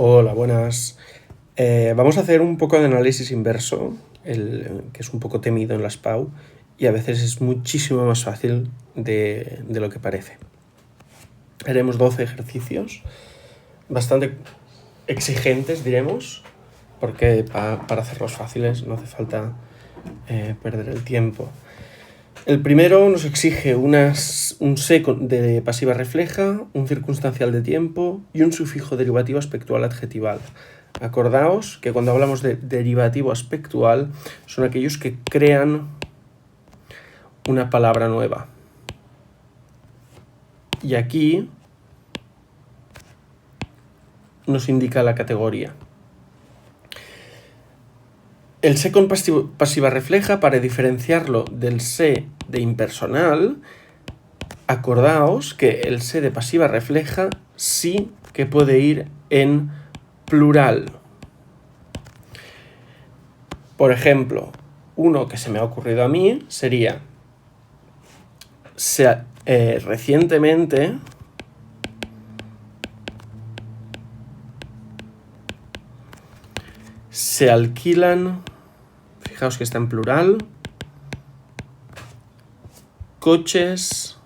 Hola, buenas. Vamos a hacer un poco de análisis inverso, que es un poco temido en las PAU y a veces es muchísimo más fácil de lo que parece. Haremos 12 ejercicios, bastante exigentes, diremos, porque para hacerlos fáciles no hace falta perder el tiempo. El primero nos exige un se de pasiva refleja, un circunstancial de tiempo y un sufijo derivativo aspectual adjetival. Acordaos que cuando hablamos de derivativo aspectual son aquellos que crean una palabra nueva. Y aquí nos indica la categoría. El se con pasiva refleja, para diferenciarlo del se de impersonal, acordaos que el se de pasiva refleja sí que puede ir en plural. Por ejemplo, uno que se me ha ocurrido a mí sería recientemente se alquilan, fijaos que está en plural, coches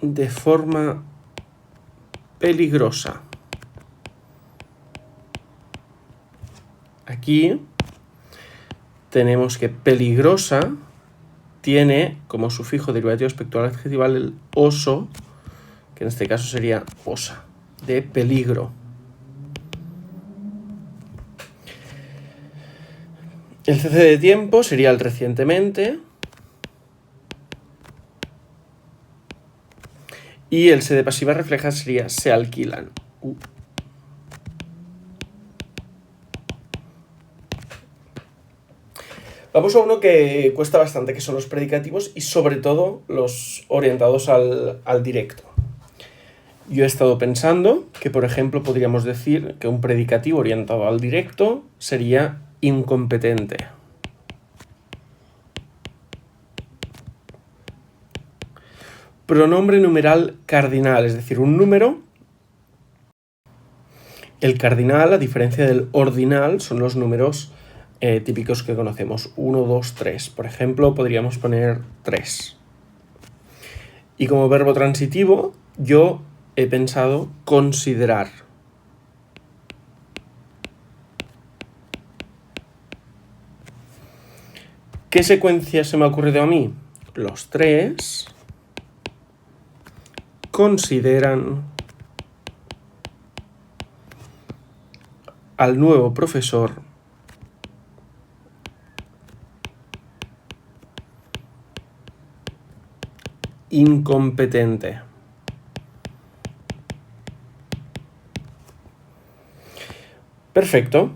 de forma peligrosa. Aquí tenemos que peligrosa tiene como sufijo derivativo aspectual adjetival el oso, que en este caso sería osa, de peligro. El cc de tiempo sería el recientemente. Y el se de pasiva refleja sería se alquilan. Vamos a uno que cuesta bastante, que son los predicativos y sobre todo los orientados al directo. Yo he estado pensando que, por ejemplo, podríamos decir que un predicativo orientado al directo sería incompetente. Pronombre numeral cardinal, es decir, un número. El cardinal, a diferencia del ordinal, son los números típicos que conocemos, 1, 2, 3. Por ejemplo, podríamos poner 3. Y como verbo transitivo, yo he pensado considerar. ¿Qué secuencia se me ha ocurrido a mí? Los 3 consideran al nuevo profesor incompetente. Perfecto.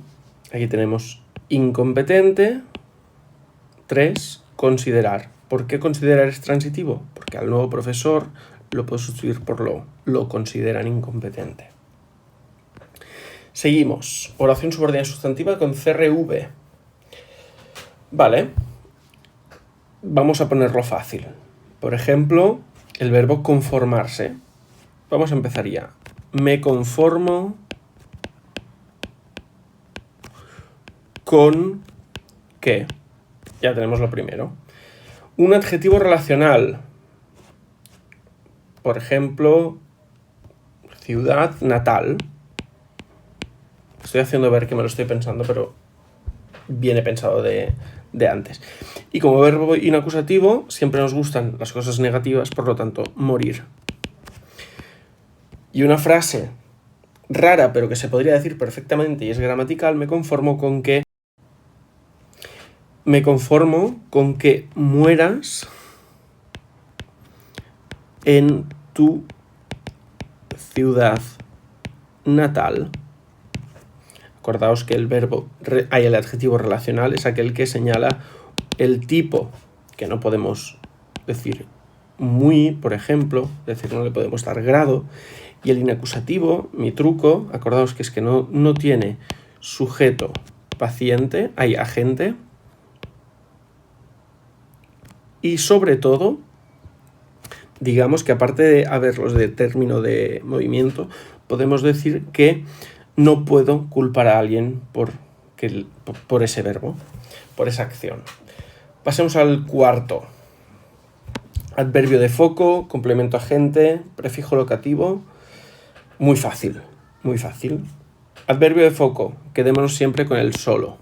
Aquí tenemos incompetente, 3, considerar. ¿Por qué considerar es transitivo? Porque al nuevo profesor lo puedo sustituir por lo consideran incompetente. Seguimos. Oración subordinada sustantiva con CRV. Vale. Vamos a ponerlo fácil. Por ejemplo, el verbo conformarse. Vamos a empezar ya. Me conformo con ¿qué? Ya tenemos lo primero. Un adjetivo relacional. Por ejemplo, ciudad natal. Estoy haciendo ver que me lo estoy pensando, pero viene pensado de antes. Y como verbo inacusativo, siempre nos gustan las cosas negativas, por lo tanto, morir. Y una frase rara, pero que se podría decir perfectamente y es gramatical, me conformo con que mueras en tu ciudad natal. Acordaos que el adjetivo relacional es aquel que señala el tipo, que no podemos decir muy, por ejemplo, es decir, no le podemos dar grado. Y el inacusativo, mi truco, acordaos que es que no tiene sujeto paciente, hay agente. Y sobre todo, digamos que aparte de haberlos de término de movimiento, podemos decir que no puedo culpar a alguien por ese verbo, por esa acción. Pasemos al cuarto. Adverbio de foco, complemento agente, prefijo locativo. Muy fácil, muy fácil. Adverbio de foco, quedémonos siempre con el solo.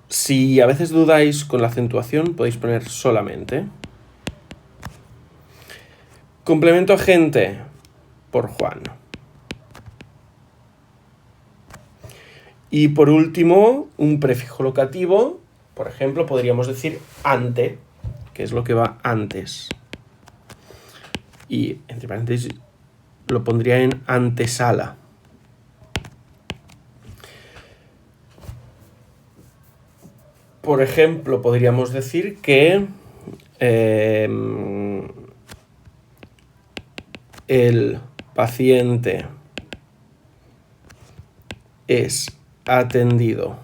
Si a veces dudáis con la acentuación, podéis poner solamente. Complemento agente, por Juan. Y por último, un prefijo locativo. Por ejemplo, podríamos decir ante, que es lo que va antes. Y, entre paréntesis, lo pondría en antesala. Por ejemplo, podríamos decir que el paciente es atendido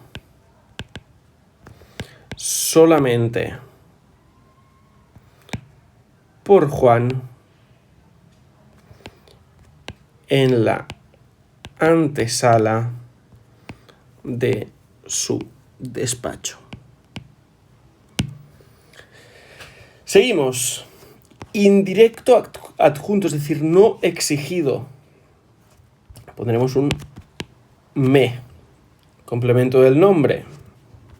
solamente por Juan en la antesala de su despacho. Seguimos. Indirecto adjunto, es decir, no exigido. Pondremos un me, complemento del nombre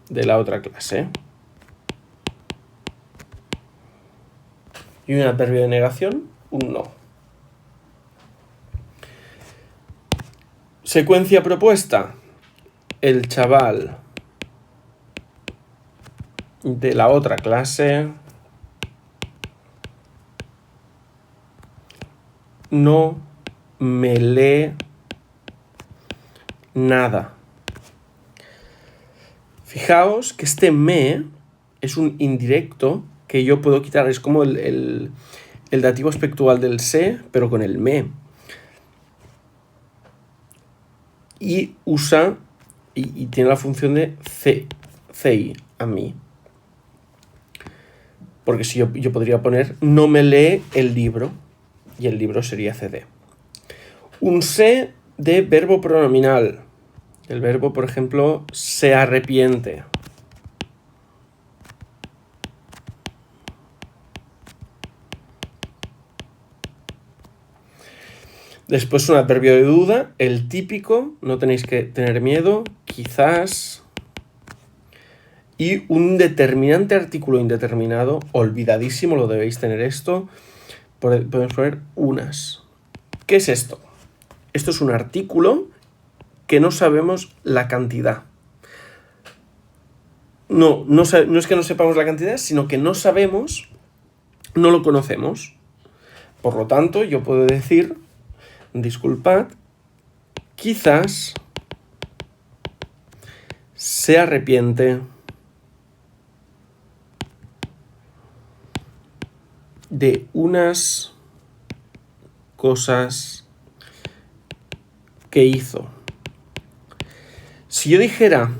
de la otra clase. Y un adverbio de negación, un no. Secuencia propuesta. El chaval de la otra clase no me lee nada. Fijaos que este me es un indirecto que yo puedo quitar. Es como el dativo aspectual del se, pero con el me. Y usa y tiene la función de cei a mí. Porque si yo podría poner no me lee el libro, y el libro sería cd. Un se de verbo pronominal. El verbo, por ejemplo, se arrepiente. Después un adverbio de duda, el típico, no tenéis que tener miedo, quizás. Y un determinante artículo indeterminado, olvidadísimo, lo debéis tener esto. Podemos poner unas. ¿Qué es esto? Esto es un artículo que no sabemos la cantidad. No es que no sepamos la cantidad, sino que no sabemos, no lo conocemos. Por lo tanto, yo puedo decir, disculpad, quizás se arrepiente de unas cosas que hizo. Si yo dijera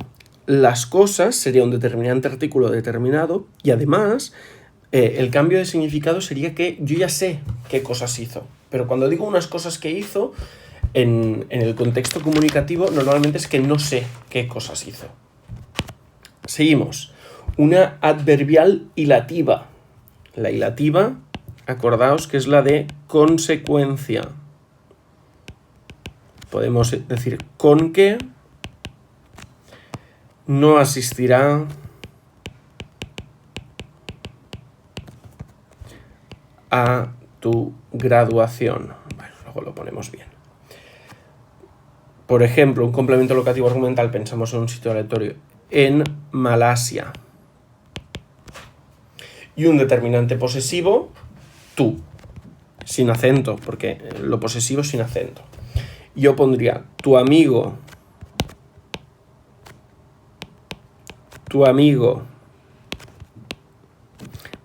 las cosas, sería un determinante artículo determinado y además el cambio de significado sería que yo ya sé qué cosas hizo. Pero cuando digo unas cosas que hizo, en el contexto comunicativo normalmente es que no sé qué cosas hizo. Seguimos. Una adverbial hilativa. La hilativa, acordaos que es la de consecuencia. Podemos decir con que no asistirá a tu graduación. Bueno, luego lo ponemos bien. Por ejemplo, un complemento locativo argumental, pensamos en un sitio aleatorio, en Malasia. Y un determinante posesivo, tú, sin acento, porque lo posesivo es sin acento. Yo pondría tu amigo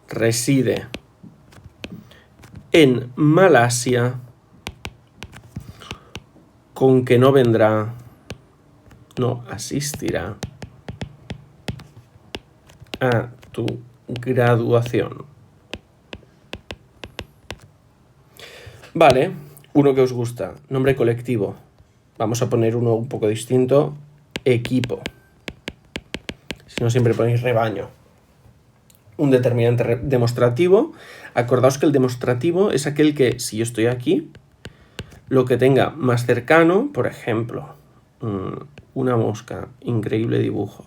reside en Malasia, con que no vendrá, no asistirá a tu graduación. Vale, uno que os gusta, nombre colectivo. Vamos a poner uno un poco distinto, equipo. Si no, siempre ponéis rebaño. Un determinante demostrativo. Acordaos que el demostrativo es aquel que, si yo estoy aquí, lo que tenga más cercano, por ejemplo, una mosca, increíble dibujo.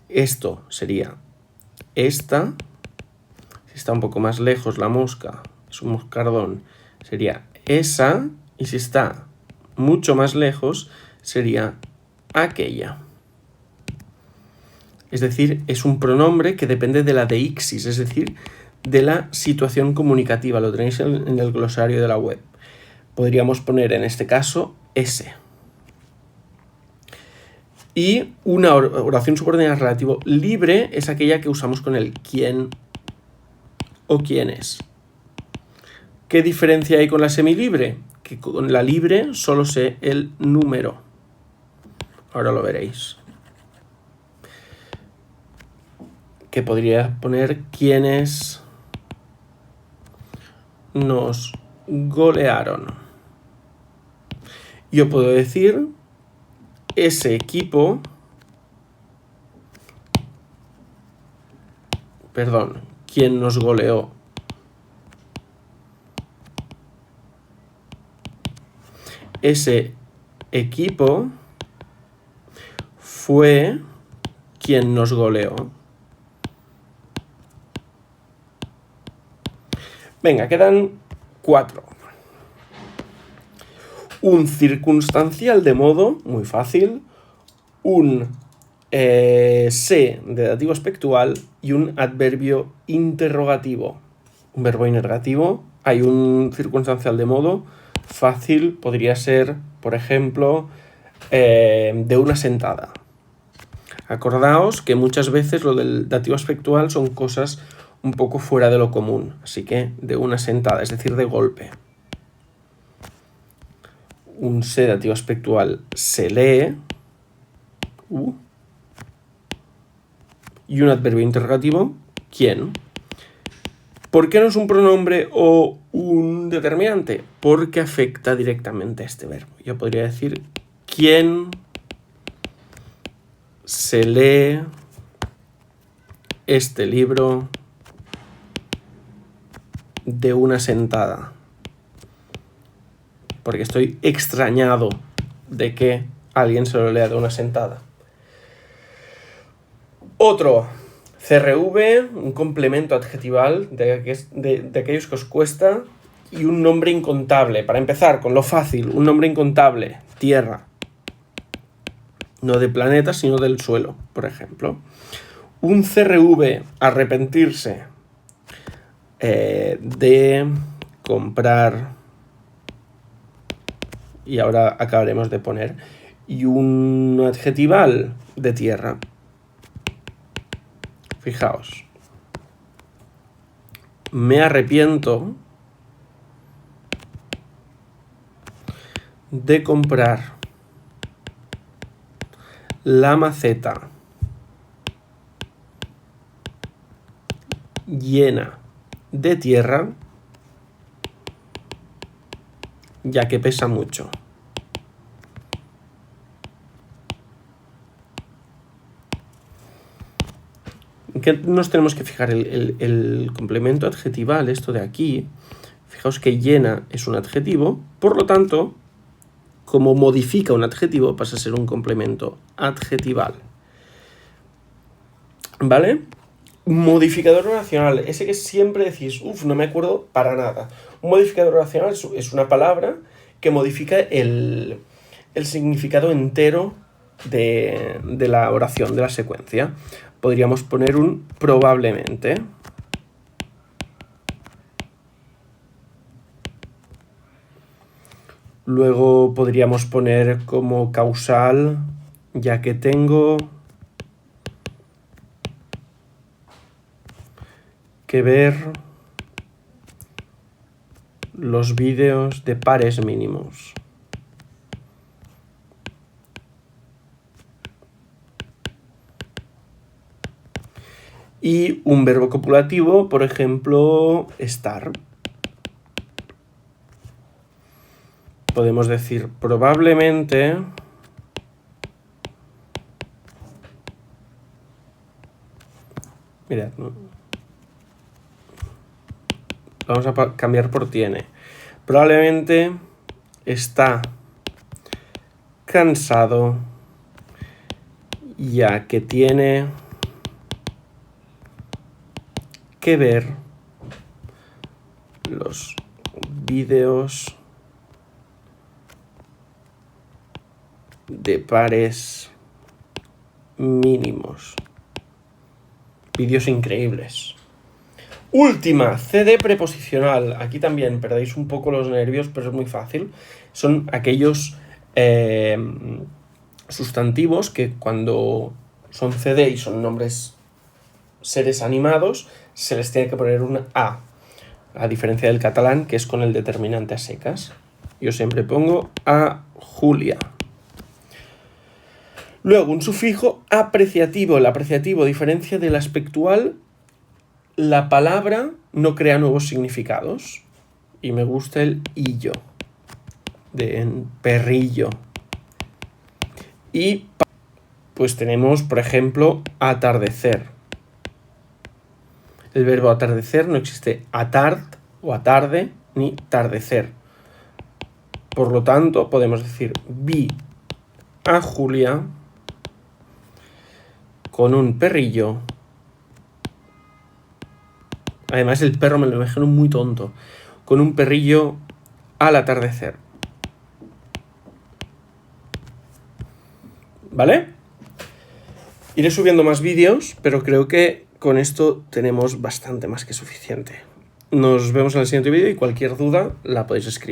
Esto sería esta. Si está un poco más lejos la mosca, es un moscardón, sería esa. Y si está mucho más lejos, sería aquella. Es decir, es un pronombre que depende de la deixis, es decir, de la situación comunicativa. Lo tenéis en el glosario de la web. Podríamos poner en este caso ese. Y una oración subordinada relativo libre es aquella que usamos con el quién o quiénes. ¿Qué diferencia hay con la semilibre? Que con la libre solo sé el número. Ahora lo veréis. Que podría poner quiénes nos golearon. Yo puedo decir ese equipo, quién nos goleó. Ese equipo fue quien nos goleó. Venga, quedan 4. Un circunstancial de modo, muy fácil. Un se de dativo aspectual y un adverbio interrogativo. Un verbo interrogativo. Hay un circunstancial de modo fácil, podría ser, por ejemplo, de una sentada. Acordaos que muchas veces lo del dativo aspectual son cosas un poco fuera de lo común, así que de una sentada, es decir, de golpe. Un se dativo aspectual se lee. Y un adverbio interrogativo, ¿quién? ¿Por qué no es un pronombre o un determinante? Porque afecta directamente a este verbo. Yo podría decir, ¿quién se lee este libro de una sentada? Porque estoy extrañado de que alguien se lo lea de una sentada. Otro, CRV, un complemento adjetival de aquellos que os cuesta, y un nombre incontable. Para empezar, con lo fácil, un nombre incontable, tierra. No de planeta, sino del suelo, por ejemplo. Un CRV, arrepentirse, de comprar, y ahora acabaremos de poner, y un adjetival de tierra. Fijaos. Me arrepiento de comprar la maceta llena de tierra, ya que pesa mucho. ¿Qué nos tenemos que fijar? El complemento adjetival, esto de aquí, fijaos que llena es un adjetivo, por lo tanto, como modifica un adjetivo, pasa a ser un complemento adjetival. ¿Vale? Modificador oracional, ese que siempre decís, no me acuerdo para nada. Un modificador oracional es una palabra que modifica el significado entero de la oración, de la secuencia. Podríamos poner un probablemente. Luego podríamos poner como causal, ya que tengo que ver los vídeos de pares mínimos. Y un verbo copulativo, por ejemplo, estar. podemos decir probablemente mirad, vamos a cambiar por tiene. Probablemente está cansado ya que tiene que ver los vídeos de pares mínimos. Vídeos increíbles. Última, CD preposicional. Aquí también perdéis un poco los nervios, pero es muy fácil. Son aquellos sustantivos que cuando son CD y son nombres seres animados, se les tiene que poner una A diferencia del catalán, que es con el determinante a secas. Yo siempre pongo a Julia. Luego, un sufijo apreciativo. El apreciativo, a diferencia del aspectual, la palabra no crea nuevos significados. Y me gusta el illo, de perrillo. Y pues tenemos, por ejemplo, atardecer. El verbo atardecer no existe atard o atarde ni tardecer. Por lo tanto, podemos decir vi a Julia con un perrillo. Además, el perro me lo imagino muy tonto. Con un perrillo al atardecer. ¿Vale? Iré subiendo más vídeos, pero creo que con esto tenemos bastante más que suficiente. Nos vemos en el siguiente vídeo y cualquier duda la podéis escribir.